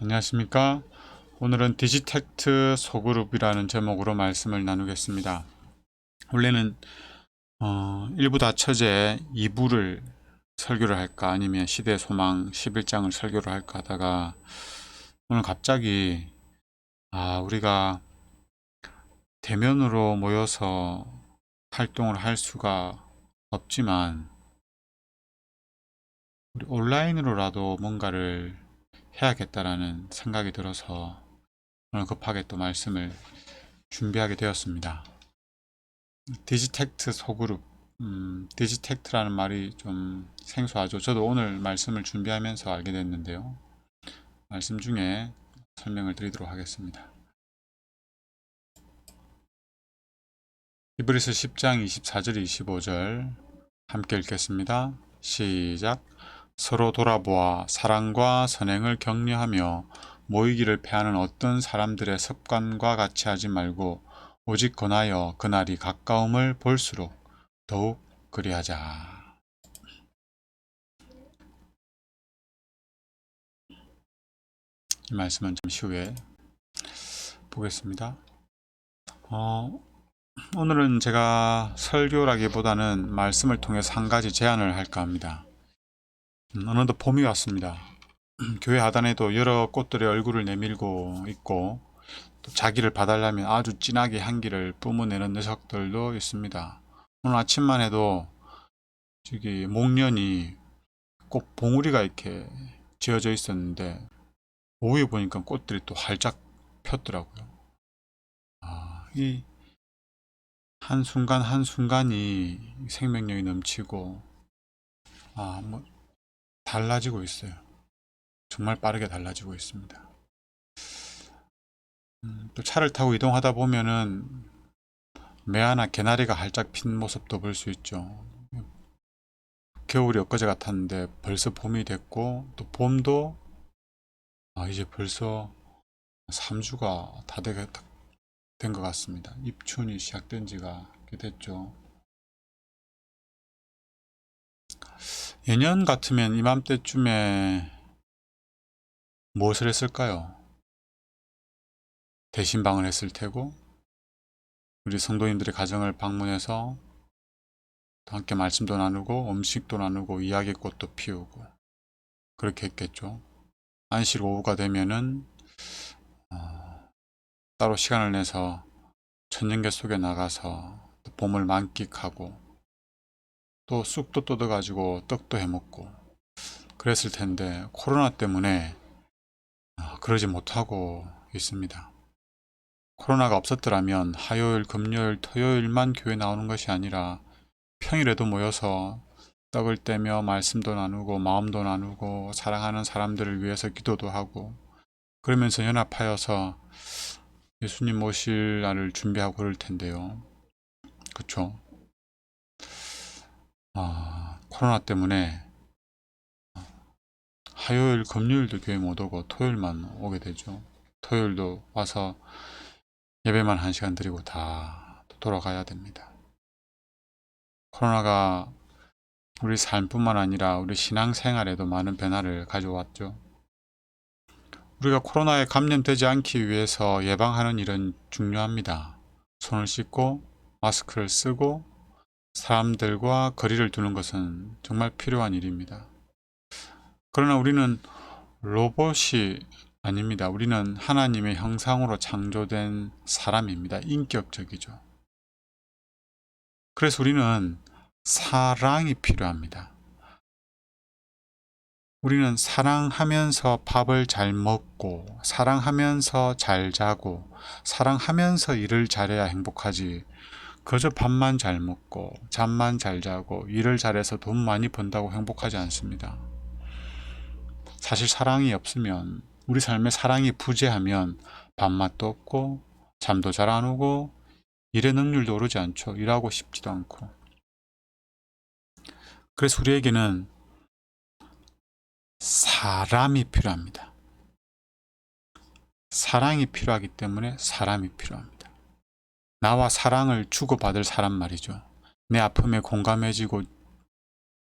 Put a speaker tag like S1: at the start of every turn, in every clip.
S1: 안녕하십니까. 오늘은 디지텍트 소그룹이라는 제목으로 말씀을 나누겠습니다. 원래는 1부 다처제 2부를 설교를 할까 아니면 시대 소망 11장을 설교를 할까 하다가 오늘 갑자기 우리가 대면으로 모여서 활동을 할 수가 없지만 우리 온라인으로라도 뭔가를 해야겠다라는 생각이 들어서 오늘 급하게 또 말씀을 준비하게 되었습니다. 디지텍트 소그룹, 디지텍트라는 말이 좀 생소하죠. 저도 오늘 말씀을 준비하면서 알게 됐는데요. 말씀 중에 설명을 드리도록 하겠습니다. 히브리서 10장 24절 25절 함께 읽겠습니다. 시작. 서로 돌아보아 사랑과 선행을 격려하며 모이기를 패하는 어떤 사람들의 습관과 같이 하지 말고 오직 권하여 그날이 가까움을 볼수록 더욱 그리하자. 이 말씀은 잠시 후에 보겠습니다. 오늘은 제가 설교라기보다는 말씀을 통해서 한 가지 제안을 할까 합니다. 어느덧 봄이 왔습니다. 교회 하단에도 여러 꽃들의 얼굴을 내밀고 있고 또 자기를 봐달라면 아주 진하게 향기를 뿜어내는 녀석들도 있습니다. 오늘 아침만 해도 저기 목련이 꽃 봉우리가 이렇게 지어져 있었는데 오후에 보니까 꽃들이 또 활짝 폈더라고요. 이 한순간 한순간이 생명력이 넘치고 뭐 달라지고 있어요. 정말 빠르게 달라지고 있습니다. 또 차를 타고 이동하다 보면은 매화나 개나리가 활짝 핀 모습도 볼 수 있죠. 겨울이 엊그제 같았는데 벌써 봄이 됐고 또 봄도 이제 벌써 3주가 다 된 것 같습니다. 입춘이 시작된 지가 꽤 됐죠. 예년 같으면 이맘때쯤에 무엇을 했을까요? 대신방을 했을 테고 우리 성도님들의 가정을 방문해서 함께 말씀도 나누고 음식도 나누고 이야기꽃도 피우고 그렇게 했겠죠. 안식 오후가 되면은 따로 시간을 내서 천년계 속에 나가서 봄을 만끽하고 또 쑥도 뜯어가지고 떡도 해먹고 그랬을 텐데 코로나 때문에 그러지 못하고 있습니다. 코로나가 없었더라면 화요일, 금요일, 토요일만 교회 나오는 것이 아니라 평일에도 모여서 떡을 떼며 말씀도 나누고 마음도 나누고 사랑하는 사람들을 위해서 기도도 하고 그러면서 연합하여서 예수님 모실 날을 준비하고 그럴 텐데요. 그쵸? 코로나 때문에 화요일, 금요일도 교회 못 오고 토요일만 오게 되죠. 토요일도 와서 예배만 1시간 드리고 다 돌아가야 됩니다. 코로나가 우리 삶뿐만 아니라 우리 신앙생활에도 많은 변화를 가져왔죠. 우리가 코로나에 감염되지 않기 위해서 예방하는 일은 중요합니다. 손을 씻고 마스크를 쓰고 사람들과 거리를 두는 것은 정말 필요한 일입니다. 그러나 우리는 로봇이 아닙니다. 우리는 하나님의 형상으로 창조된 사람입니다. 인격적이죠. 그래서 우리는 사랑이 필요합니다. 우리는 사랑하면서 밥을 잘 먹고, 사랑하면서 잘 자고, 사랑하면서 일을 잘해야 행복하지. 그저 밥만 잘 먹고, 잠만 잘 자고, 일을 잘해서 돈 많이 번다고 행복하지 않습니다. 사실 사랑이 없으면, 우리 삶에 사랑이 부재하면 밥맛도 없고, 잠도 잘 안 오고, 일의 능률도 오르지 않죠. 일하고 싶지도 않고. 그래서 우리에게는 사람이 필요합니다. 사랑이 필요하기 때문에 사람이 필요합니다. 나와 사랑을 주고받을 사람 말이죠. 내 아픔에 공감해주고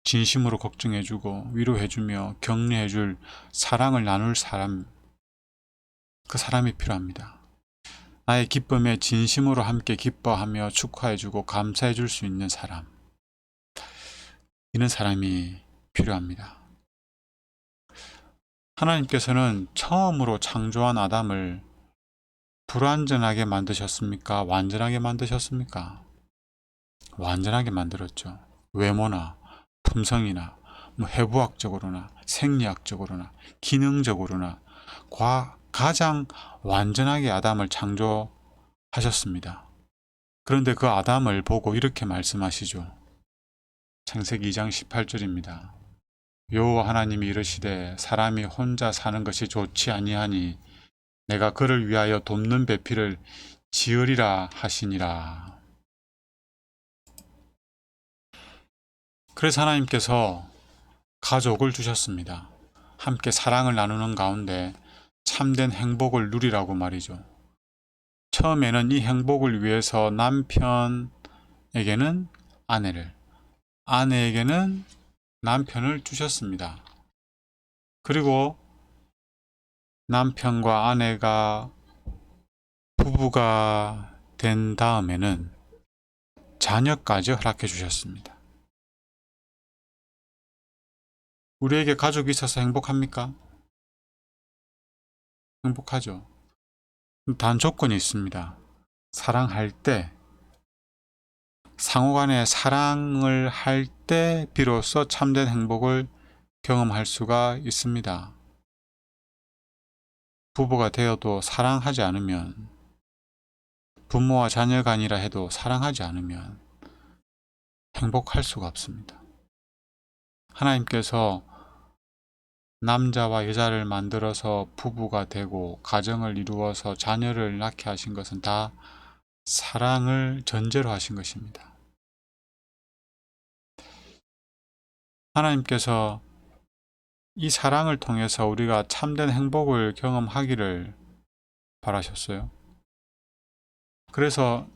S1: 진심으로 걱정해주고 위로해주며 격려해줄 사랑을 나눌 사람, 그 사람이 필요합니다. 나의 기쁨에 진심으로 함께 기뻐하며 축하해주고 감사해줄 수 있는 사람. 이런 사람이 필요합니다. 하나님께서는 처음으로 창조한 아담을 불완전하게 만드셨습니까? 완전하게 만드셨습니까? 완전하게 만들었죠. 외모나 품성이나 해부학적으로나 생리학적으로나 기능적으로나 가장 완전하게 아담을 창조하셨습니다. 그런데 그 아담을 보고 이렇게 말씀하시죠. 창세기 2장 18절입니다. 여호와 하나님이 이르시되 사람이 혼자 사는 것이 좋지 아니하니 내가 그를 위하여 돕는 배필을 지으리라 하시니라. 그래서 하나님께서 가족을 주셨습니다. 함께 사랑을 나누는 가운데 참된 행복을 누리라고 말이죠. 처음에는 이 행복을 위해서 남편에게는 아내를, 아내에게는 남편을 주셨습니다. 그리고 남편과 아내가 부부가 된 다음에는 자녀까지 허락해 주셨습니다. 우리에게 가족이 있어서 행복합니까? 행복하죠. 단 조건이 있습니다. 사랑할 때, 상호간에 사랑을 할 때 비로소 참된 행복을 경험할 수가 있습니다. 부부가 되어도 사랑하지 않으면, 부모와 자녀 간이라 해도 사랑하지 않으면 행복할 수가 없습니다. 하나님께서 남자와 여자를 만들어서 부부가 되고 가정을 이루어서 자녀를 낳게 하신 것은 다 사랑을 전제로 하신 것입니다. 하나님께서 이 사랑을 통해서 우리가 참된 행복을 경험하기를 바라셨어요. 그래서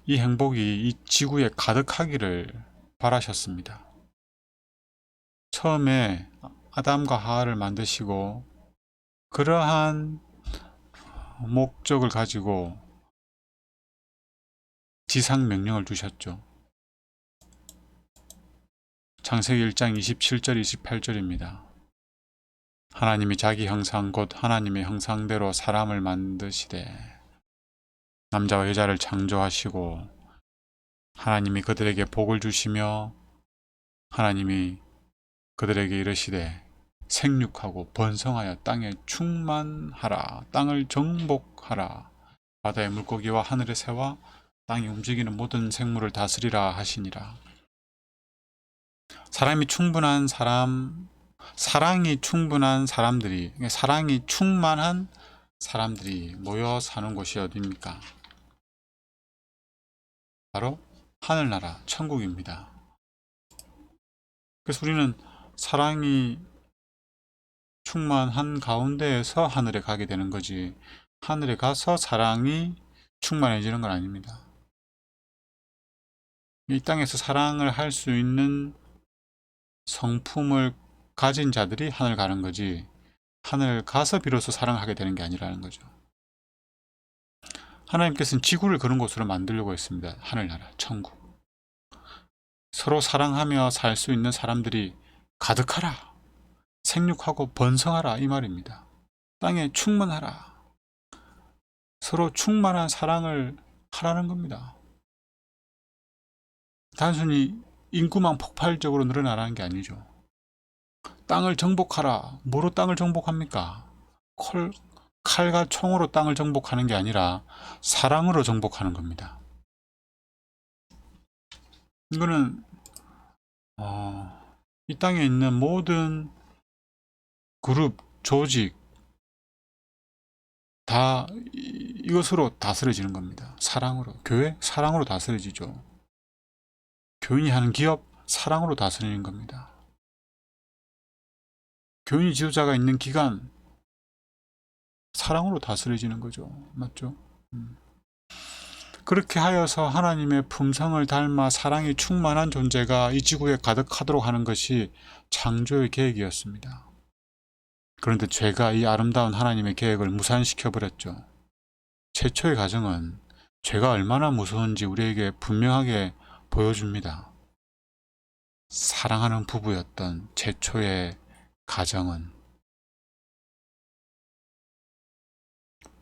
S1: 이 행복이 이 지구에 가득하기를 바라셨습니다. 처음에 아담과 하와를 만드시고 그러한 목적을 가지고 지상 명령을 주셨죠. 창세기 1장 27절 28절입니다. 하나님이 자기 형상 곧 하나님의 형상대로 사람을 만드시되 남자와 여자를 창조하시고 하나님이 그들에게 복을 주시며 하나님이 그들에게 이르시되 생육하고 번성하여 땅에 충만하라. 땅을 정복하라. 바다의 물고기와 하늘의 새와 땅에 움직이는 모든 생물을 다스리라 하시니라. 사랑이 충분한 사람들이 모여 사는 곳이 어디입니까? 바로 하늘나라, 천국입니다. 그래서 우리는 사랑이 충만한 가운데에서 하늘에 가게 되는 거지, 하늘에 가서 사랑이 충만해지는 건 아닙니다. 이 땅에서 사랑을 할 수 있는 성품을 가진 자들이 하늘 가는 거지, 하늘 가서 비로소 사랑하게 되는 게 아니라는 거죠. 하나님께서는 지구를 그런 곳으로 만들려고 했습니다. 하늘나라, 천국. 서로 사랑하며 살 수 있는 사람들이 가득하라, 생육하고 번성하라, 이 말입니다. 땅에 충만하라. 서로 충만한 사랑을 하라는 겁니다. 단순히 인구만 폭발적으로 늘어나라는 게 아니죠. 땅을 정복하라. 뭐로 땅을 정복합니까? 칼과 총으로 땅을 정복하는 게 아니라 사랑으로 정복하는 겁니다. 이거는 이 땅에 있는 모든 그룹, 조직 다 이것으로 다스려지는 겁니다. 사랑으로. 교회? 사랑으로 다스려지죠. 교인이 하는 기업? 사랑으로 다스리는 겁니다. 교인이 지도자가 있는 기관? 사랑으로 다스려지는 거죠. 맞죠? 그렇게 하여서 하나님의 품성을 닮아 사랑이 충만한 존재가 이 지구에 가득하도록 하는 것이 창조의 계획이었습니다. 그런데 죄가 이 아름다운 하나님의 계획을 무산시켜 버렸죠. 최초의 가정은 죄가 얼마나 무서운지 우리에게 분명하게 보여줍니다. 사랑하는 부부였던 최초의 가정은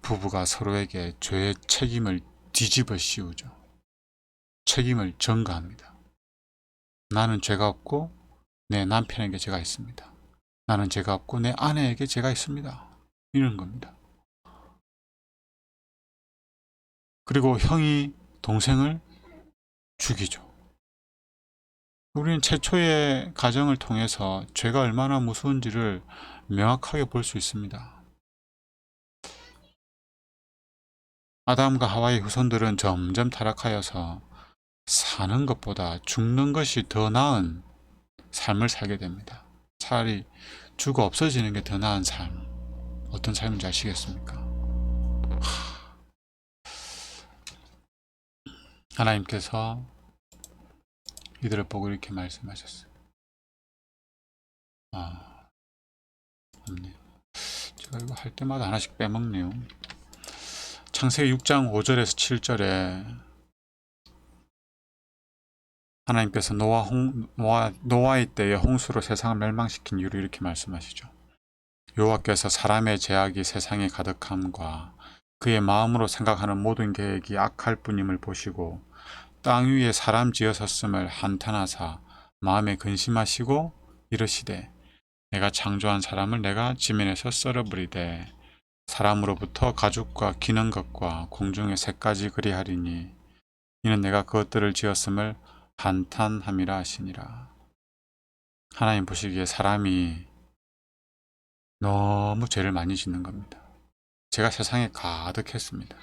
S1: 부부가 서로에게 죄의 책임을 뒤집어 씌우죠. 책임을 전가합니다. 나는 죄가 없고 내 남편에게 죄가 있습니다. 나는 죄가 없고 내 아내에게 죄가 있습니다. 이런 겁니다. 그리고 형이 동생을 죽이죠. 우리는 최초의 가정을 통해서 죄가 얼마나 무서운지를 명확하게 볼 수 있습니다. 아담과 하와의 후손들은 점점 타락하여서 사는 것보다 죽는 것이 더 나은 삶을 살게 됩니다. 차라리 죽어 없어지는 게 더 나은 삶. 어떤 삶인지 아시겠습니까? 하나님께서 이들을 보고 이렇게 말씀하셨어요. 없네요. 제가 이거 할 때마다 하나씩 빼먹네요. 창세기 6장 5절에서 7절에 하나님께서 노아의 때에 홍수로 세상을 멸망시킨 이유를 이렇게 말씀하시죠. 여호와께서 사람의 죄악이 세상에 가득함과 그의 마음으로 생각하는 모든 계획이 악할 뿐임을 보시고 땅 위에 사람 지어섰음을 한탄하사 마음에 근심하시고 이르시되 내가 창조한 사람을 내가 지면에서 썰어버리되 사람으로부터 가죽과 기는 것과 공중의 새까지 그리하리니 이는 내가 그것들을 지었음을 한탄함이라 하시니라. 하나님 보시기에 사람이 너무 죄를 많이 짓는 겁니다. 죄가 세상에 가득했습니다.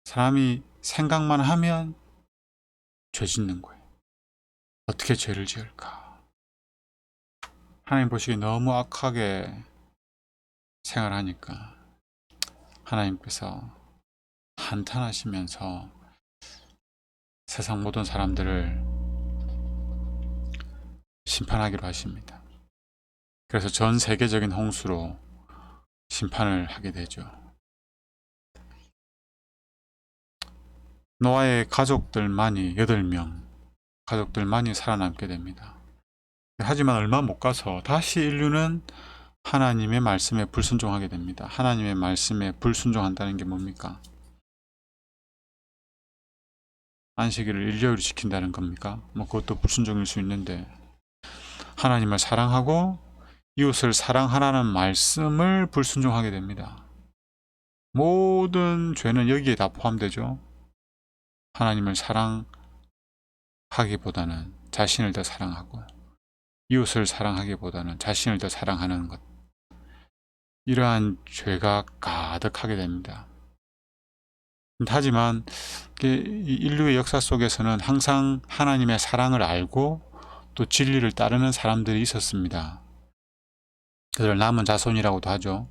S1: 사람이 생각만 하면 죄 짓는 거예요. 어떻게 죄를 지을까? 하나님 보시기에 너무 악하게 생활하니까 하나님께서 한탄하시면서 세상 모든 사람들을 심판하기로 하십니다. 그래서 전 세계적인 홍수로 심판을 하게 되죠. 노아의 가족들만이 8명 가족들만이 살아남게 됩니다. 하지만 얼마 못 가서 다시 인류는 하나님의 말씀에 불순종하게 됩니다. 하나님의 말씀에 불순종한다는 게 뭡니까? 안식일을 일요일로 지킨다는 겁니까? 그것도 불순종일 수 있는데 하나님을 사랑하고 이웃을 사랑하라는 말씀을 불순종하게 됩니다. 모든 죄는 여기에 다 포함되죠. 하나님을 사랑하기보다는 자신을 더 사랑하고 이웃을 사랑하기보다는 자신을 더 사랑하는 것, 이러한 죄가 가득하게 됩니다. 하지만 인류의 역사 속에서는 항상 하나님의 사랑을 알고 또 진리를 따르는 사람들이 있었습니다. 그들을 남은 자손이라고도 하죠.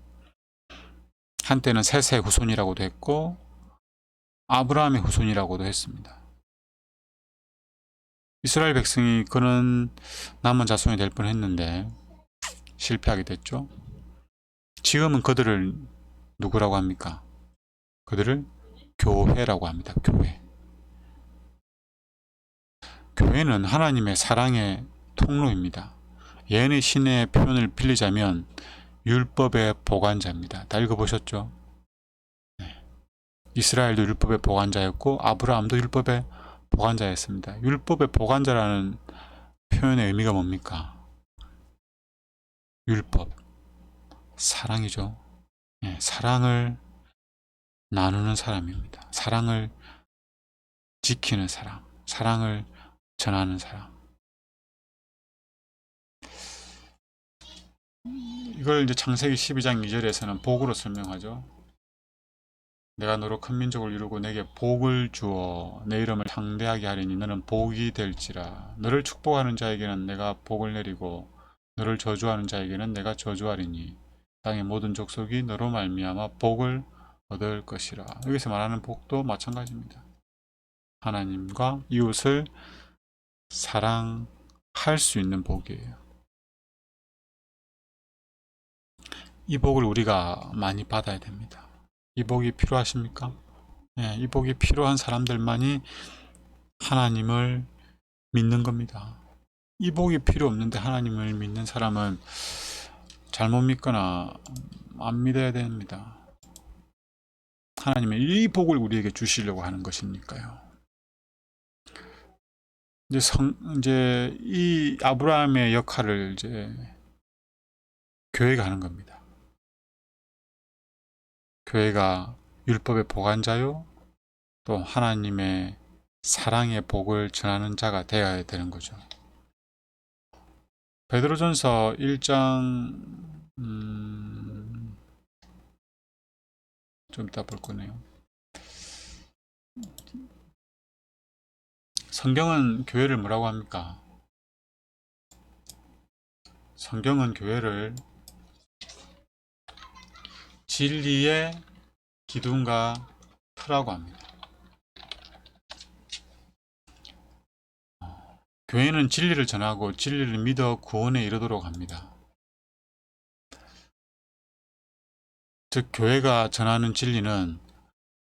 S1: 한때는 셋의 후손이라고도 했고 아브라함의 후손이라고도 했습니다. 이스라엘 백성이 그는 남은 자손이 될 뻔했는데 실패하게 됐죠. 지금은 그들을 누구라고 합니까? 그들을 교회라고 합니다. 교회. 교회는 하나님의 사랑의 통로입니다. 예언의 신의 표현을 빌리자면 율법의 보관자입니다. 다 읽어보셨죠? 네. 이스라엘도 율법의 보관자였고 아브라함도 율법의 보관자였습니다. 율법의 보관자라는 표현의 의미가 뭡니까? 율법, 사랑이죠. 네, 사랑을 나누는 사람입니다. 사랑을 지키는 사람, 사랑을 전하는 사람. 이걸 이제 창세기 12장 2절에서는 복으로 설명하죠. 내가 너로 큰 민족을 이루고 내게 복을 주어 내 이름을 창대하게 하리니 너는 복이 될지라. 너를 축복하는 자에게는 내가 복을 내리고 너를 저주하는 자에게는 내가 저주하리니 땅의 모든 족속이 너로 말미암아 복을 얻을 것이라. 여기서 말하는 복도 마찬가지입니다. 하나님과 이웃을 사랑할 수 있는 복이에요. 이 복을 우리가 많이 받아야 됩니다. 이 복이 필요하십니까? 예, 이 복이 필요한 사람들만이 하나님을 믿는 겁니다. 이 복이 필요 없는데 하나님을 믿는 사람은 잘못 믿거나 안 믿어야 됩니다. 하나님은 이 복을 우리에게 주시려고 하는 것이니까요. 이제 이 아브라함의 역할을 이제 교회가 하는 겁니다. 교회가 율법의 보관자요, 또 하나님의 사랑의 복을 전하는 자가 되어야 되는 거죠. 베드로전서 1장 좀 이따 볼 거네요. 성경은 교회를 뭐라고 합니까? 성경은 교회를 진리의 기둥과 터라고 합니다. 교회는 진리를 전하고 진리를 믿어 구원에 이르도록 합니다. 즉 교회가 전하는 진리는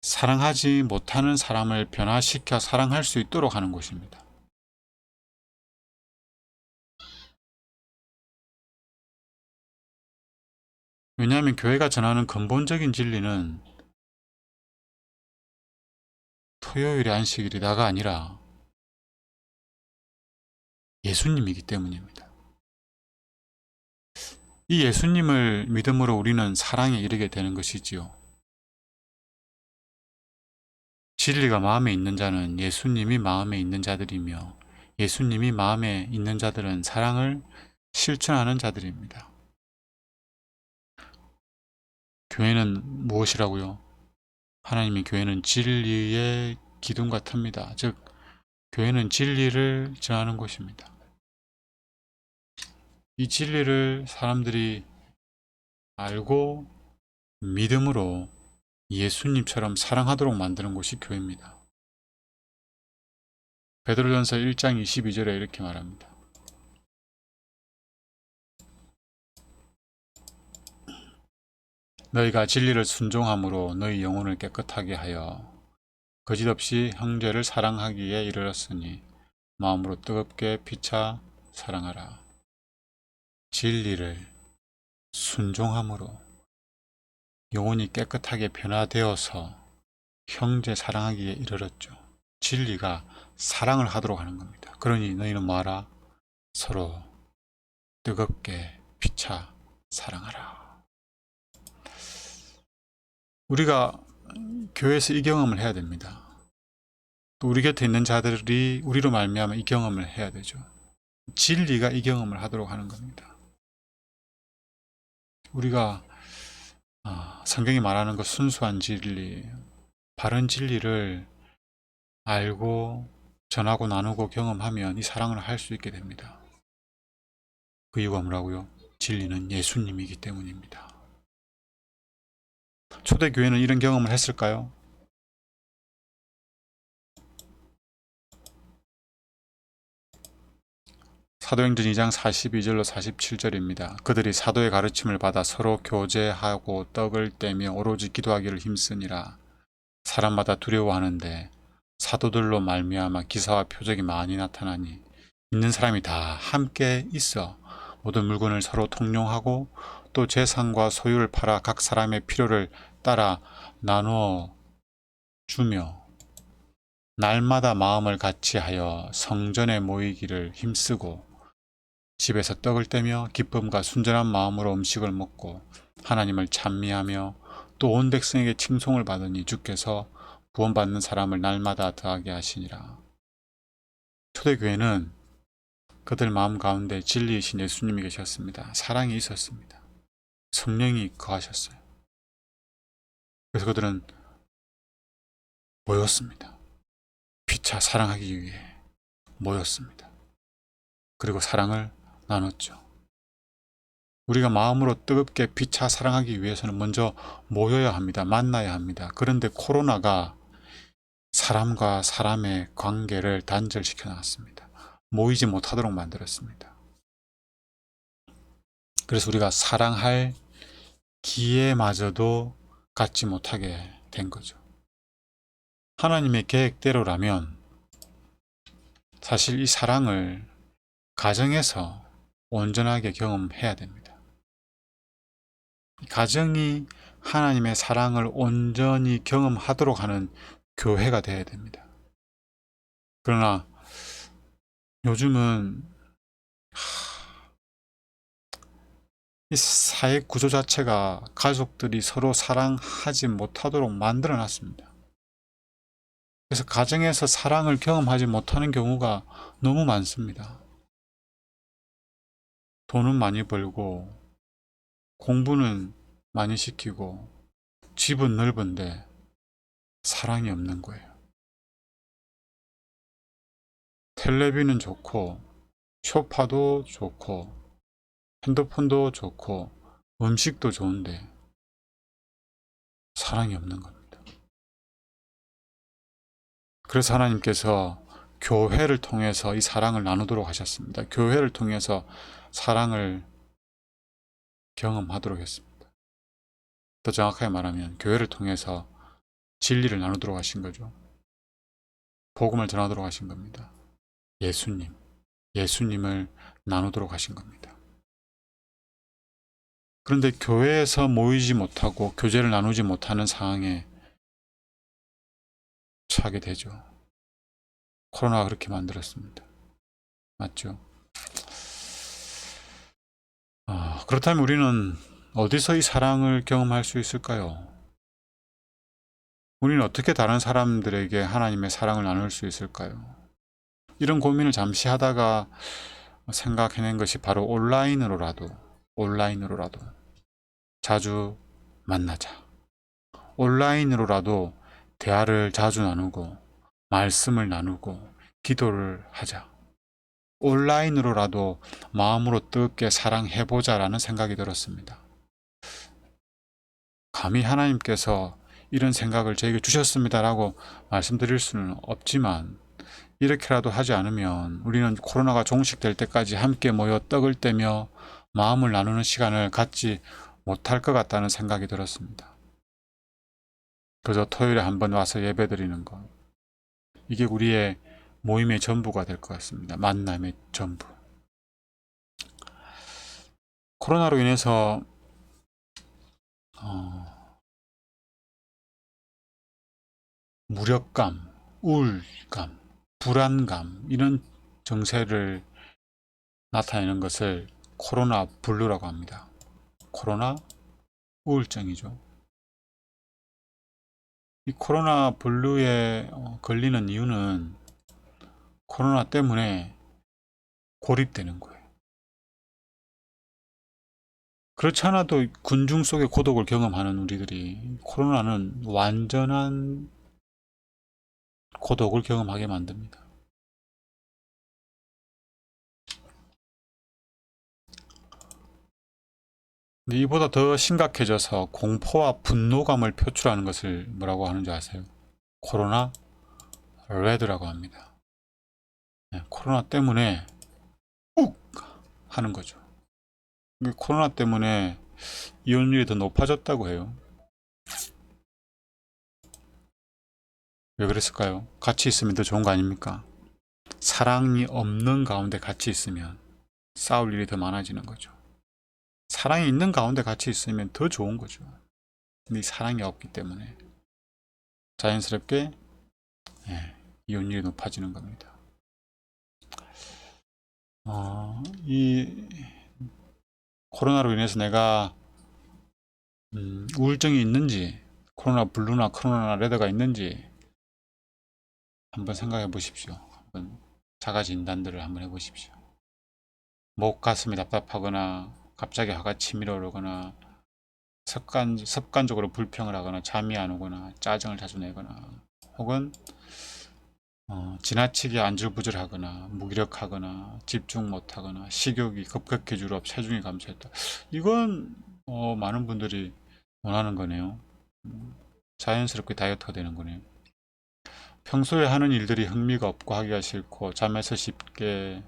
S1: 사랑하지 못하는 사람을 변화시켜 사랑할 수 있도록 하는 것입니다. 왜냐하면 교회가 전하는 근본적인 진리는 토요일의 안식일이다가 아니라 예수님이기 때문입니다. 이 예수님을 믿음으로 우리는 사랑에 이르게 되는 것이지요. 진리가 마음에 있는 자는 예수님이 마음에 있는 자들이며 예수님이 마음에 있는 자들은 사랑을 실천하는 자들입니다. 교회는 무엇이라고요? 하나님의 교회는 진리의 기둥과 터입니다. 즉 교회는 진리를 전하는 곳입니다. 이 진리를 사람들이 알고 믿음으로 예수님처럼 사랑하도록 만드는 곳이 교회입니다. 베드로전서 1장 22절에 이렇게 말합니다. 너희가 진리를 순종함으로 너희 영혼을 깨끗하게 하여 거짓없이 형제를 사랑하기에 이르렀으니 마음으로 뜨겁게 피차 사랑하라. 진리를 순종함으로 영혼이 깨끗하게 변화되어서 형제 사랑하기에 이르렀죠. 진리가 사랑을 하도록 하는 겁니다. 그러니 너희는 뭐하라? 서로 뜨겁게 피차 사랑하라. 우리가 교회에서 이 경험을 해야 됩니다. 또 우리 곁에 있는 자들이 우리로 말미암아 이 경험을 해야 되죠. 진리가 이 경험을 하도록 하는 겁니다. 우리가 성경이 말하는 것 순수한 진리, 바른 진리를 알고 전하고 나누고 경험하면 이 사랑을 할 수 있게 됩니다. 그 이유가 뭐라고요? 진리는 예수님이기 때문입니다. 초대교회는 이런 경험을 했을까요? 사도행전 2장 42절로 47절입니다. 그들이 사도의 가르침을 받아 서로 교제하고 떡을 떼며 오로지 기도하기를 힘쓰니라. 사람마다 두려워하는데 사도들로 말미암아 기사와 표적이 많이 나타나니 있는 사람이 다 함께 있어 모든 물건을 서로 통용하고 또 재산과 소유를 팔아 각 사람의 필요를 따라 나누어 주며 날마다 마음을 같이하여 성전에 모이기를 힘쓰고 집에서 떡을 떼며 기쁨과 순전한 마음으로 음식을 먹고 하나님을 찬미하며 또 온 백성에게 칭송을 받으니 주께서 구원받는 사람을 날마다 더하게 하시니라. 초대교회는 그들 마음 가운데 진리이신 예수님이 계셨습니다. 사랑이 있었습니다. 성령이 거하셨어요. 그래서 그들은 모였습니다. 피차 사랑하기 위해 모였습니다. 그리고 사랑을 나눴죠. 우리가 마음으로 뜨겁게 피차 사랑하기 위해서는 먼저 모여야 합니다. 만나야 합니다. 그런데 코로나가 사람과 사람의 관계를 단절시켜 놨습니다. 모이지 못하도록 만들었습니다. 그래서 우리가 사랑할 기회마저도 갖지 못하게 된 거죠. 하나님의 계획대로라면 사실 이 사랑을 가정에서 온전하게 경험해야 됩니다. 가정이 하나님의 사랑을 온전히 경험하도록 하는 교회가 되어야 됩니다. 그러나 요즘은 이 사회 구조 자체가 가족들이 서로 사랑하지 못하도록 만들어 놨습니다. 그래서 가정에서 사랑을 경험하지 못하는 경우가 너무 많습니다. 돈은 많이 벌고 공부는 많이 시키고 집은 넓은데 사랑이 없는 거예요. 텔레비는 좋고 소파도 좋고 핸드폰도 좋고 음식도 좋은데 사랑이 없는 겁니다. 그래서 하나님께서 교회를 통해서 이 사랑을 나누도록 하셨습니다. 교회를 통해서 사랑을 경험하도록 했습니다. 더 정확하게 말하면 교회를 통해서 진리를 나누도록 하신 거죠. 복음을 전하도록 하신 겁니다. 예수님을 나누도록 하신 겁니다. 그런데 교회에서 모이지 못하고 교제를 나누지 못하는 상황에 처하게 되죠. 코로나가 그렇게 만들었습니다. 맞죠? 그렇다면 우리는 어디서 이 사랑을 경험할 수 있을까요? 우리는 어떻게 다른 사람들에게 하나님의 사랑을 나눌 수 있을까요? 이런 고민을 잠시 하다가 생각해낸 것이 바로 온라인으로라도 자주 만나자. 온라인으로라도 대화를 자주 나누고 말씀을 나누고 기도를 하자. 온라인으로라도 마음으로 뜨겁게 사랑해보자라는 생각이 들었습니다. 감히 하나님께서 이런 생각을 저에게 주셨습니다라고 말씀드릴 수는 없지만 이렇게라도 하지 않으면 우리는 코로나가 종식될 때까지 함께 모여 떡을 떼며 마음을 나누는 시간을 갖지 못할 것 같다는 생각이 들었습니다. 그저 토요일에 한번 와서 예배드리는 것. 이게 우리의 모임의 전부가 될 것 같습니다. 만남의 전부. 코로나로 인해서 무력감, 우울감, 불안감 이런 증세를 나타내는 것을 코로나 블루라고 합니다. 코로나 우울증이죠. 이 코로나 블루에 걸리는 이유는 코로나 때문에 고립되는 거예요. 그렇지 않아도 군중 속의 고독을 경험하는 우리들이 코로나는 완전한 고독을 경험하게 만듭니다. 근데 이보다 더 심각해져서 공포와 분노감을 표출하는 것을 뭐라고 하는지 아세요? 코로나 레드라고 합니다. 코로나 때문에 욱 하는 거죠. 코로나 때문에 이혼율이 더 높아졌다고 해요. 왜 그랬을까요? 같이 있으면 더 좋은 거 아닙니까? 사랑이 없는 가운데 같이 있으면 싸울 일이 더 많아지는 거죠. 사랑이 있는 가운데 같이 있으면 더 좋은 거죠. 근데 사랑이 없기 때문에 자연스럽게 이혼율이 높아지는 겁니다. 이 코로나로 인해서 내가 우울증이 있는지 코로나 블루나 코로나 레드가 있는지 한번 생각해 보십시오. 한번 자가 진단들을 한번 해 보십시오. 목 가슴이 답답하거나 갑자기 화가 치밀어 오르거나 습관적으로 불평을 하거나 잠이 안 오거나 짜증을 자주 내거나 혹은 지나치게 안절부절하거나 무기력하거나 집중 못하거나 식욕이 급격히 줄어 체중이 감소했다. 이건 많은 분들이 원하는 거네요. 자연스럽게 다이어트가 되는 거네요. 평소에 하는 일들이 흥미가 없고 하기가 싫고 잠에 쉽게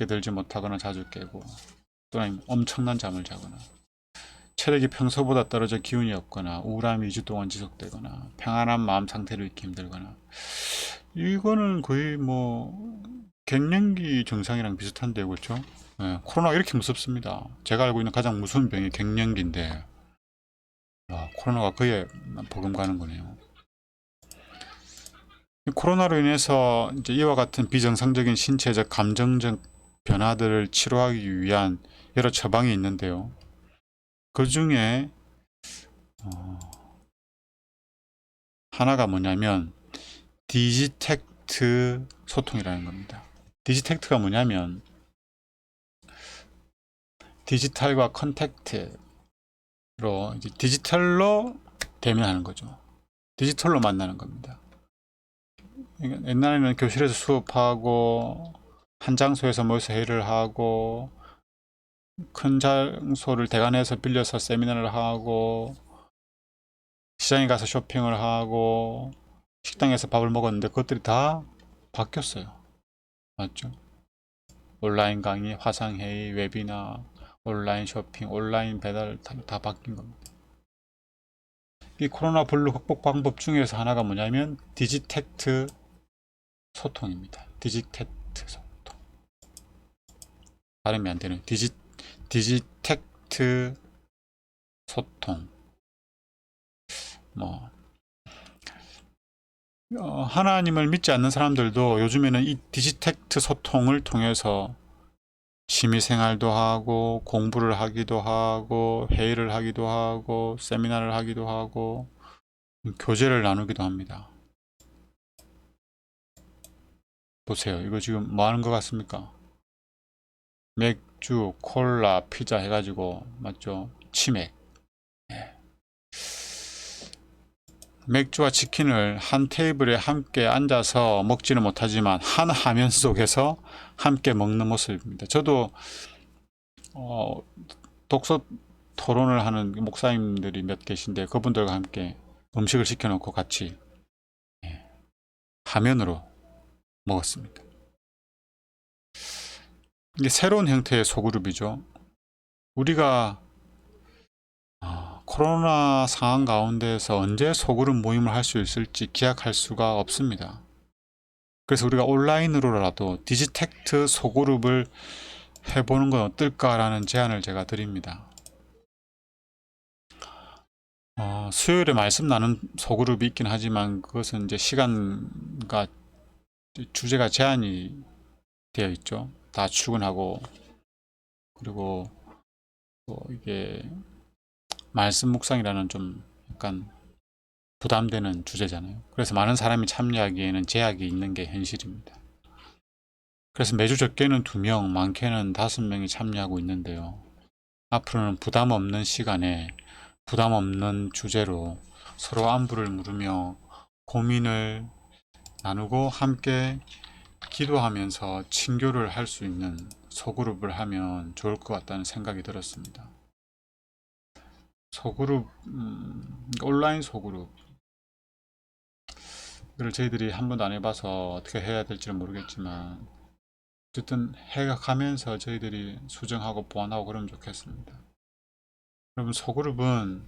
S1: 들지 못하거나 자주 깨고 또는 엄청난 잠을 자거나 체력이 평소보다 떨어져 기운이 없거나 우울함이 2주 동안 지속되거나 평안한 마음 상태를 잊기 힘들거나, 이거는 거의 뭐 갱년기 증상이랑 비슷한데요, 그렇죠? 예, 코로나가 이렇게 무섭습니다. 제가 알고 있는 가장 무서운 병이 갱년기인데, 코로나가 그에 버금가는 거네요. 코로나로 인해서 이제 이와 같은 비정상적인 신체적, 감정적 변화들을 치료하기 위한 여러 처방이 있는데요. 그 중에 하나가 뭐냐면 디지텍트 소통이라는 겁니다. 디지텍트가 뭐냐면 디지털과 컨택트로, 이제 디지털로 대면하는 거죠. 디지털로 만나는 겁니다. 옛날에는 교실에서 수업하고 한 장소에서 모여서 회의를 하고 큰 장소를 대관해서 빌려서 세미나를 하고 시장에 가서 쇼핑을 하고 식당에서 밥을 먹었는데 그것들이 다 바뀌었어요. 맞죠? 온라인 강의, 화상회의, 웨비나, 온라인 쇼핑, 온라인 배달 다 바뀐 겁니다. 이 코로나 블루 극복 방법 중에서 하나가 뭐냐면 디지텍트 소통입니다. 디지텍트 소통. 발음이 안 되는 디지텍트 소통. 뭐 하나님을 믿지 않는 사람들도 요즘에는 이 디지텍트 소통을 통해서 취미생활도 하고 공부를 하기도 하고 회의를 하기도 하고 세미나를 하기도 하고 교제를 나누기도 합니다. 보세요. 이거 지금 뭐 하는 것 같습니까? 맥주, 콜라, 피자 해가지고, 맞죠? 치맥. 예. 맥주와 치킨을 한 테이블에 함께 앉아서 먹지는 못하지만 한 화면 속에서 함께 먹는 모습입니다. 저도 독서 토론을 하는 목사님들이 몇 계신데 그분들과 함께 음식을 시켜놓고 같이 화면으로 먹었습니다. 이게 새로운 형태의 소그룹이죠. 우리가 코로나 상황 가운데에서 언제 소그룹 모임을 할 수 있을지 기약할 수가 없습니다. 그래서 우리가 온라인으로라도 디지텍트 소그룹을 해보는 건 어떨까라는 제안을 제가 드립니다. 수요일에 말씀 나눈 소그룹이 있긴 하지만 그것은 이제 시간과 주제가 제한이 되어 있죠. 다 출근하고, 그리고 이게 말씀 묵상이라는 좀 약간 부담되는 주제잖아요. 그래서 많은 사람이 참여하기에는 제약이 있는 게 현실입니다. 그래서 매주 적게는 2명, 많게는 5명이 참여하고 있는데요. 앞으로는 부담 없는 시간에 부담 없는 주제로 서로 안부를 물으며 고민을 나누고 함께 기도하면서 친교를 할 수 있는 소그룹을 하면 좋을 것 같다는 생각이 들었습니다. 소그룹, 온라인 소그룹, 이걸 저희들이 한 번도 안 해봐서 어떻게 해야 될지는 모르겠지만 어쨌든 해가면서 저희들이 수정하고 보완하고 그러면 좋겠습니다. 여러분, 소그룹은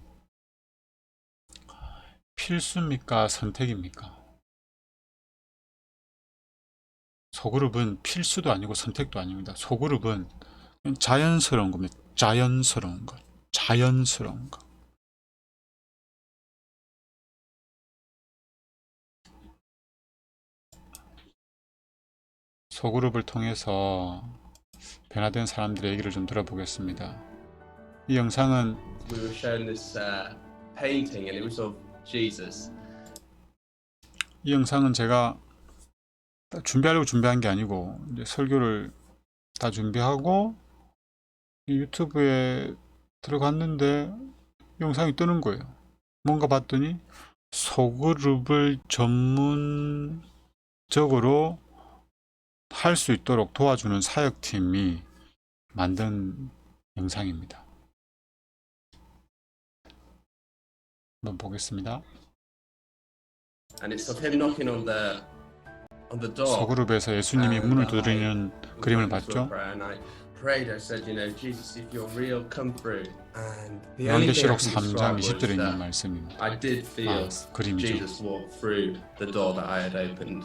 S1: 필수입니까? 선택입니까? 소그룹은 필수도 아니고 선택도 아닙니다. 소그룹은 자연스러운 겁니다. 자연스러운 것. 자연스러운 것. 소그룹을 통해서 변화된 사람들의 얘기를 좀 들어보겠습니다. 이 영상은
S2: We were shown this painting and it was of Jesus.
S1: 이 영상은 제가 준비하려고 준비한 게 아니고 이제 설교를 다 준비하고 유튜브에 들어갔는데 영상이 뜨는 거예요. 뭔가 봤더니 소그룹을 전문적으로 할 수 있도록 도와주는 사역팀이 만든 영상입니다. 한번 보겠습니다.
S2: And it's of him knocking on the door.
S1: 소그룹에서 예수님이 문을 두드리는 그림을 봤죠.
S2: prayed. I said, you know, Jesus, if you're real, come through. And the only thing I
S1: 요한계시록
S2: can
S1: 3장
S2: describe was
S1: 20절에 있는
S2: that
S1: 말씀입니다.
S2: I did feel
S1: 그림이죠.
S2: Jesus walk through the door that I had opened.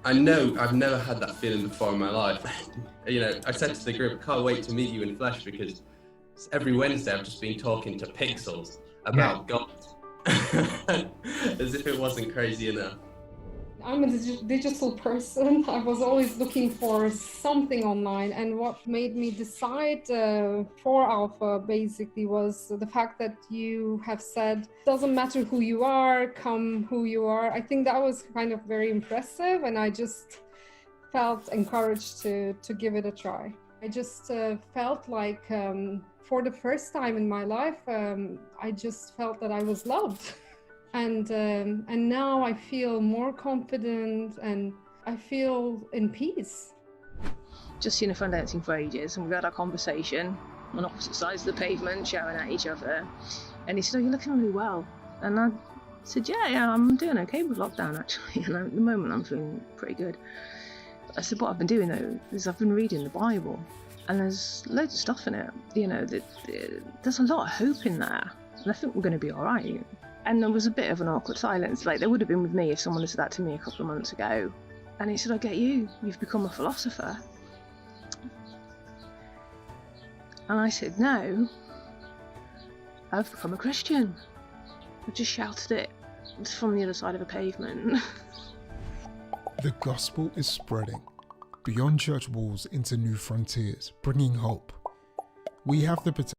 S2: I know I've never had that feeling before in my life. You know, I said to the group, I can't wait to meet you in flesh, because every Wednesday I've just been talking to pixels about God. As if it wasn't crazy enough.
S3: I'm a digital person. I was always looking for something online, and what made me decide for Alpha basically was the fact that you have said, doesn't matter who you are, come who you are. I think that was kind of very impressive, and I just felt encouraged to give it a try. I just felt like for the first time in my life, I just felt that I was loved. And now I feel more confident and I feel in peace.
S4: Just seen a friend dancing for ages, and we had our conversation on opposite sides of the pavement, shouting at each other. And he said, "Oh, you're looking really well." And I said, "Yeah, I'm doing okay with lockdown actually." And at the moment, I'm feeling pretty good. I said, "What I've been doing though is I've been reading the Bible, and there's loads of stuff in it. You know, there's a lot of hope in there, and I think we're going to be all right." And there was a bit of an awkward silence, like there would have been with me if someone had said that to me a couple of months ago. And he said, "I get you, you've become a philosopher." And I said, "No, I've become a Christian." I just shouted it from the other side of a pavement.
S5: The gospel is spreading beyond church walls into new frontiers, bringing hope. We have the potential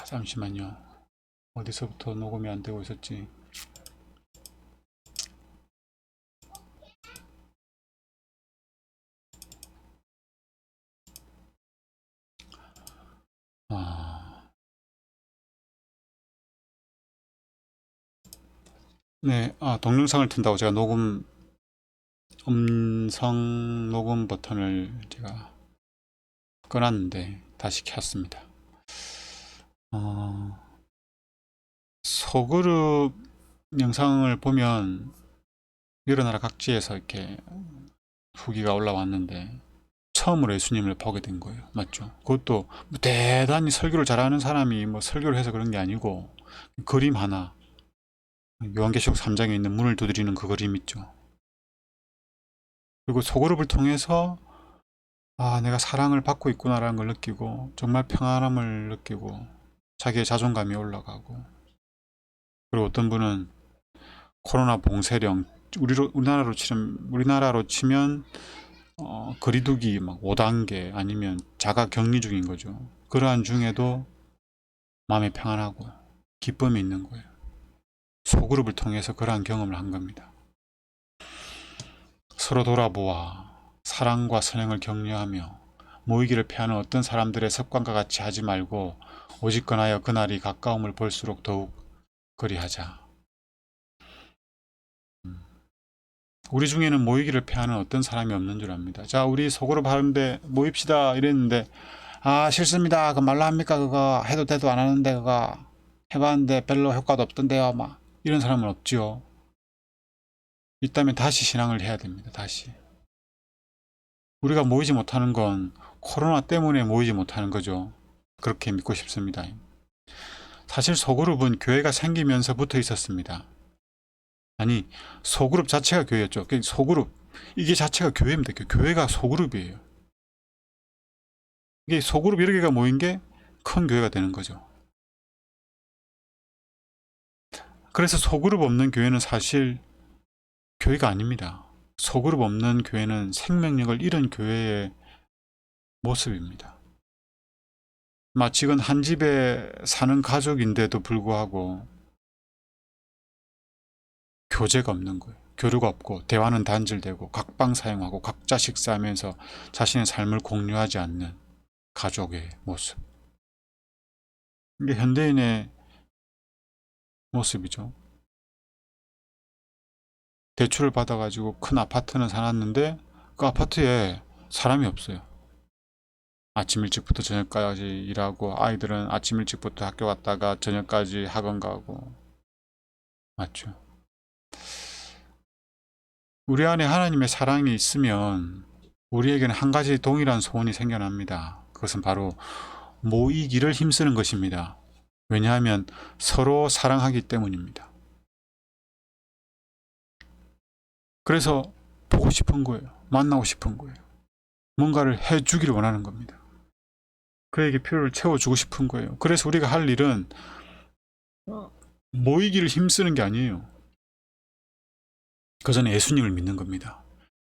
S1: 잠시만요. 어디서부터 녹음이 안 되고 있었지? 네, 동영상을 튼다고 제가 음성 녹음 버튼을 제가 꺼놨는데 다시 켰습니다. 소그룹 영상을 보면 여러 나라 각지에서 이렇게 후기가 올라왔는데 처음으로 예수님을 보게 된 거예요. 맞죠? 그것도 뭐 대단히 설교를 잘하는 사람이 뭐 설교를 해서 그런 게 아니고 그림 하나, 요한계시록 3장에 있는 문을 두드리는 그 그림 있죠. 그리고 소그룹을 통해서 내가 사랑을 받고 있구나라는 걸 느끼고 정말 평안함을 느끼고 자기의 자존감이 올라가고, 그리고 어떤 분은 코로나 봉쇄령, 우리나라로 치면 거리두기 막 5단계 아니면 자가 격리 중인 거죠. 그러한 중에도 마음이 평안하고 기쁨이 있는 거예요. 소그룹을 통해서 그러한 경험을 한 겁니다. 서로 돌아보아 사랑과 선행을 격려하며 모이기를 피하는 어떤 사람들의 습관과 같이 하지 말고 오직 그나여 그날이 가까움을 볼수록 더욱 그리하자. 우리 중에는 모이기를 피하는 어떤 사람이 없는 줄 압니다. 자, 우리 소그룹 하는데 모입시다 이랬는데 싫습니다. 그 말로 합니까? 그거 해도 돼도 안 하는데 그거 해봤는데 별로 효과도 없던데요. 막 이런 사람은 없지요. 있다면 다시 신앙을 해야 됩니다. 다시. 우리가 모이지 못하는 건 코로나 때문에 모이지 못하는 거죠. 그렇게 믿고 싶습니다. 사실 소그룹은 교회가 생기면서 붙어 있었습니다. 아니, 소그룹 자체가 교회였죠. 소그룹, 이게 자체가 교회입니다. 교회가 소그룹이에요. 이게 소그룹 여러 개가 모인 게 큰 교회가 되는 거죠. 그래서 소그룹 없는 교회는 사실 교회가 아닙니다. 소그룹 없는 교회는 생명력을 잃은 교회의 모습입니다. 마치건 한 집에 사는 가족인데도 불구하고 교제가 없는 거예요. 교류가 없고 대화는 단절되고 각방 사용하고 각자 식사하면서 자신의 삶을 공유하지 않는 가족의 모습. 이게 현대인의 모습이죠. 대출을 받아가지고 큰 아파트는 사놨는데 그 아파트에 사람이 없어요. 아침 일찍부터 저녁까지 일하고 아이들은 아침 일찍부터 학교 갔다가 저녁까지 학원 가고. 맞죠? 우리 안에 하나님의 사랑이 있으면 우리에게는 한 가지 동일한 소원이 생겨납니다. 그것은 바로 모이기를 힘쓰는 것입니다. 왜냐하면 서로 사랑하기 때문입니다. 그래서 보고 싶은 거예요. 만나고 싶은 거예요. 뭔가를 해주기를 원하는 겁니다. 그에게 필요를 채워주고 싶은 거예요. 그래서 우리가 할 일은 모이기를 힘쓰는 게 아니에요. 그 전에 예수님을 믿는 겁니다.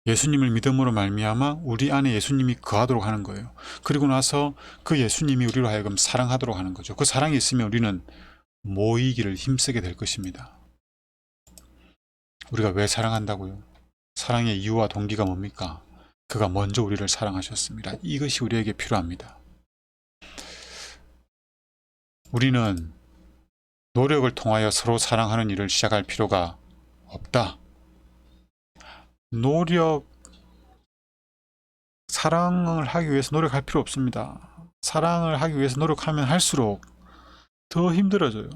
S1: 예수님을 믿음으로 말미암아 우리 안에 예수님이 거하도록 하는 거예요. 그리고 나서 그 예수님이 우리로 하여금 사랑하도록 하는 거죠. 그 사랑이 있으면 우리는 모이기를 힘쓰게 될 것입니다. 우리가 왜 사랑한다고요? 사랑의 이유와 동기가 뭡니까? 그가 먼저 우리를 사랑하셨습니다. 이것이 우리에게 필요합니다. 우리는 노력을 통하여 서로 사랑하는 일을 시작할 필요가 없다. 사랑을 하기 위해서 노력할 필요 없습니다. 사랑을 하기 위해서 노력하면 할수록 더 힘들어져요.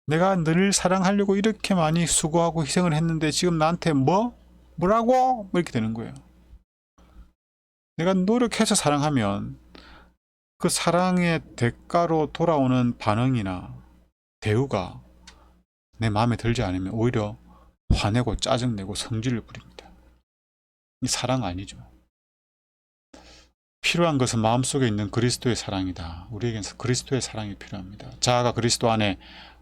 S1: 내가 늘 사랑하려고 이렇게 많이 수고하고 희생을 했는데 지금 나한테 뭐라고? 이렇게 되는 거예요. 내가 노력해서 사랑하면 그 사랑의 대가로 돌아오는 반응이나 대우가 내 마음에 들지 않으면 오히려 화내고 짜증내고 성질을 부립니다. 이 사랑 아니죠. 필요한 것은 마음속에 있는 그리스도의 사랑이다. 우리에겐 그리스도의 사랑이 필요합니다. 자아가 그리스도 안에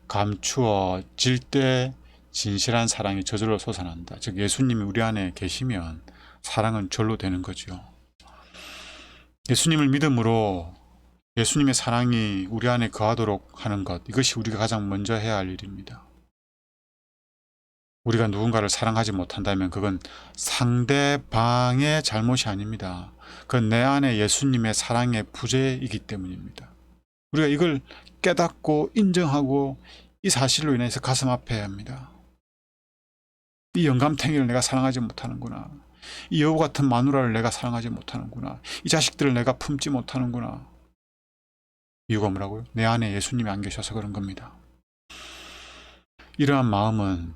S1: 감추어질 때 진실한 사랑이 저절로 솟아난다. 즉 예수님이 우리 안에 계시면 사랑은 절로 되는 거죠. 예수님을 믿음으로 예수님의 사랑이 우리 안에 거하도록 하는 것, 이것이 우리가 가장 먼저 해야 할 일입니다. 우리가 누군가를 사랑하지 못한다면 그건 상대방의 잘못이 아닙니다. 그건 내 안에 예수님의 사랑의 부재이기 때문입니다. 우리가 이걸 깨닫고 인정하고 이 사실로 인해서 가슴 아파해야 합니다. 이 영감탱이를 내가 사랑하지 못하는구나. 이 여우 같은 마누라를 내가 사랑하지 못하는구나. 이 자식들을 내가 품지 못하는구나. 이유가 뭐라고요? 내 안에 예수님이 안 계셔서 그런 겁니다. 이러한 마음은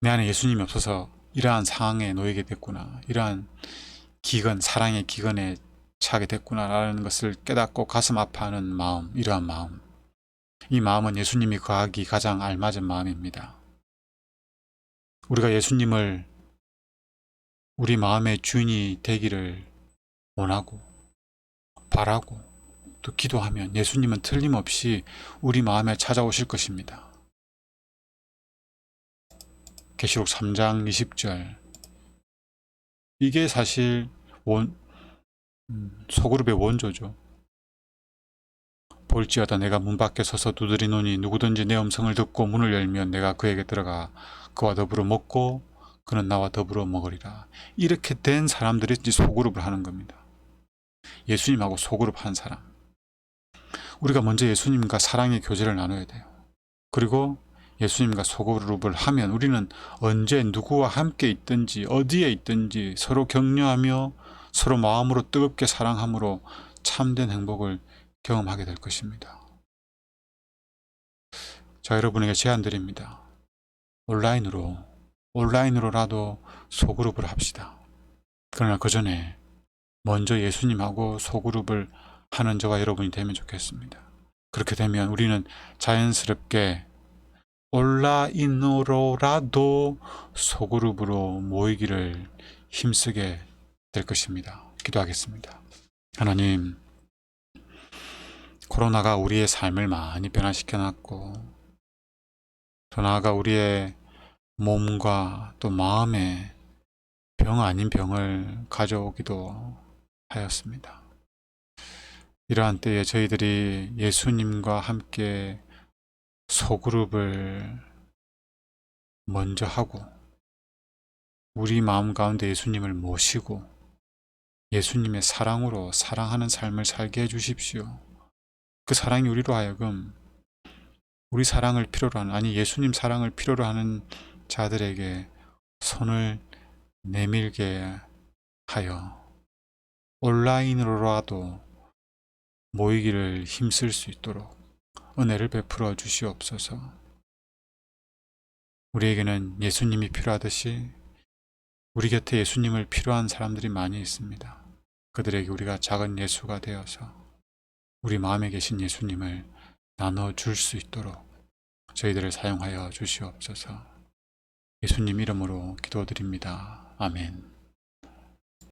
S1: 내 안에 예수님이 없어서 이러한 상황에 놓이게 됐구나. 이러한 기근, 사랑의 기근에 처하게 됐구나라는 것을 깨닫고 가슴 아파하는 마음, 이러한 마음. 이 마음은 예수님이 거하기 가장 알맞은 마음입니다. 우리가 예수님을 우리 마음의 주인이 되기를 원하고 바라고 또 기도하면 예수님은 틀림없이 우리 마음에 찾아오실 것입니다. 계시록 3장 20절. 이게 사실 소그룹의 원조죠. 볼지어다 내가 문 밖에 서서 두드리노니 누구든지 내 음성을 듣고 문을 열면 내가 그에게 들어가 그와 더불어 먹고 그는 나와 더불어 먹으리라. 이렇게 된 사람들이 이제 소그룹을 하는 겁니다. 예수님하고 소그룹 한 사람. 우리가 먼저 예수님과 사랑의 교제를 나눠야 돼요. 그리고 예수님과 소그룹을 하면 우리는 언제 누구와 함께 있든지 어디에 있든지 서로 격려하며 서로 마음으로 뜨겁게 사랑함으로 참된 행복을 경험하게 될 것입니다. 자, 여러분에게 제안 드립니다. 온라인으로라도 소그룹을 합시다. 그러나 그 전에 먼저 예수님하고 소그룹을 하는 저와 여러분이 되면 좋겠습니다. 그렇게 되면 우리는 자연스럽게 온라인으로라도 소그룹으로 모이기를 힘쓰게 될 것입니다. 기도하겠습니다. 하나님, 코로나가 우리의 삶을 많이 변화시켜 놨고 더 나아가 우리의 몸과 또 마음에 병 아닌 병을 가져오기도 하였습니다. 이러한 때에 저희들이 예수님과 함께 소그룹을 먼저 하고 우리 마음 가운데 예수님을 모시고 예수님의 사랑으로 사랑하는 삶을 살게 해주십시오. 그 사랑이 우리로 하여금 우리 사랑을 필요로 하는, 아니 예수님 사랑을 필요로 하는 자들에게 손을 내밀게 하여 온라인으로라도 모이기를 힘쓸 수 있도록 은혜를 베풀어 주시옵소서. 우리에게는 예수님이 필요하듯이 우리 곁에 예수님을 필요한 사람들이 많이 있습니다. 그들에게 우리가 작은 예수가 되어서 우리 마음에 계신 예수님을 나눠줄 수 있도록 저희들을 사용하여 주시옵소서. 예수님 이름으로 기도드립니다. 아멘.